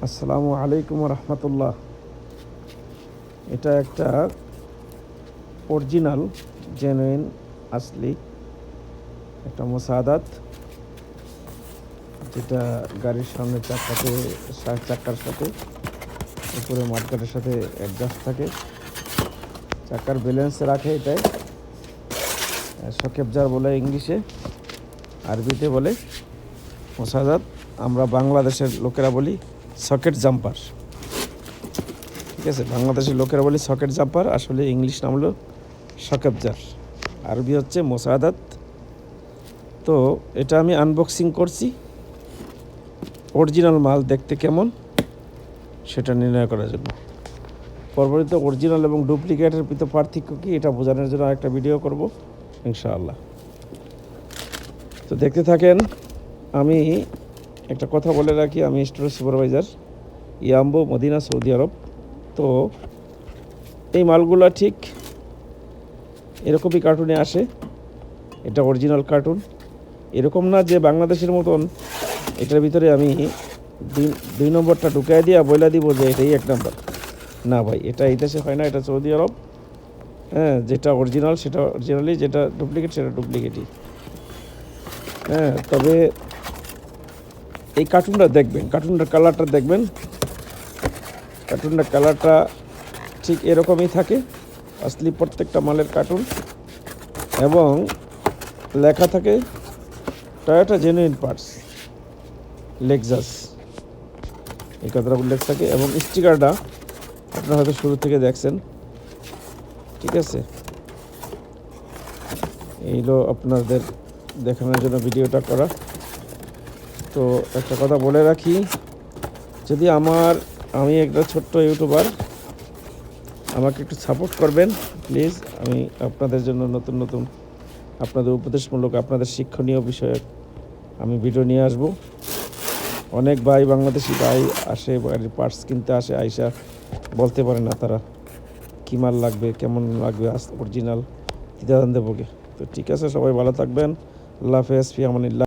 আসসালামু আলাইকুম রহমতুল্লাহ। এটা একটা অরিজিনাল জেনুইন আসলি একটা মোসাদাত, যেটা গাড়ির সামনে চাকার সাথে উপরে মাঠগাটের সাথে অ্যাডজাস্ট থাকে, চাকার ব্যালেন্স রাখে। এটাই সকেবজার বলে ইংলিশে, আরবিতে বলে মোসাদাত। আমরা বাংলাদেশের লোকেরা বলি সকেট জাম্পার। ঠিক আছে, বাংলাদেশের লোকেরা বলি সকেট জাম্পার, আসলে ইংলিশ নাম হলো সকেবজার, আরবি হচ্ছে মোসাদাত। তো এটা আমি আনবক্সিং করছি, অরিজিনাল মাল দেখতে কেমন সেটা নির্ণয় করার জন্য। পরবর্তীতে অরিজিনাল এবং ডুপ্লিকেটের ভিতরে পার্থক্য কী এটা বোঝানোর জন্য একটা ভিডিও করব ইনশাআল্লাহ। তো দেখতে থাকেন। আমি একটা কথা বলে রাখি, আমি স্টোর সুপারভাইজার ইয়াম্বো, মদিনা, সৌদি আরব। তো এই মালগুলো ঠিক এরকমই কার্টুনে আসে, এটা অরিজিনাল কার্টুন। এরকম না যে বাংলাদেশের মতন এটার ভিতরে আমি দুই নম্বরটা ঢুকাই দিয়ে বইলা দিব যে এটাই এক নম্বর। না ভাই, এটা এই দেশে হয় না, এটা সৌদি আরব। হ্যাঁ, যেটা অরিজিনাল সেটা অরিজিনালি, যেটা ডুপ্লিকেট সেটা ডুপ্লিকেটই। হ্যাঁ, তবে এই কার্টুনটা দেখবেন, কার্টুনটার কালারটা দেখবেন, কার্টুনটার কালারটা ঠিক এরকমই থাকে আসলে প্রত্যেকটা মালের কার্টুন, এবং লেখা থাকে টয়োটা জেনুইন পার্টস লেক্সাস, এই কথাটা উল্লেখ থাকে। এবং স্টিকারটা আপনারা হয়তো শুরু থেকে দেখছেন। ঠিক আছে, এইগুলো আপনাদের দেখানোর জন্য ভিডিওটা করা। তো একটা কথা বলে রাখি, যদি আমি একটা ছোট্ট ইউটিউবার, আমাকে একটু সাপোর্ট করবেন প্লিজ। আমি আপনাদের জন্য নতুন নতুন আপনাদের উপদেশমূলক, আপনাদের শিক্ষণীয় বিষয়ে আমি ভিডিও নিয়ে আসব। অনেক ভাই, বাংলাদেশি ভাই আসে গাড়ির পার্টস কিনতে আসে, আইসা বলতে পারে না তারা কী মাল লাগবে, কেমন লাগবে, অরিজিনাল দ্বিধাদ্বন্দ্বে ভোগে। তো ঠিক আছে, সবাই ভালো থাকবেন। আল্লাহ হাফেজ, ফি আমানিল্লাহ।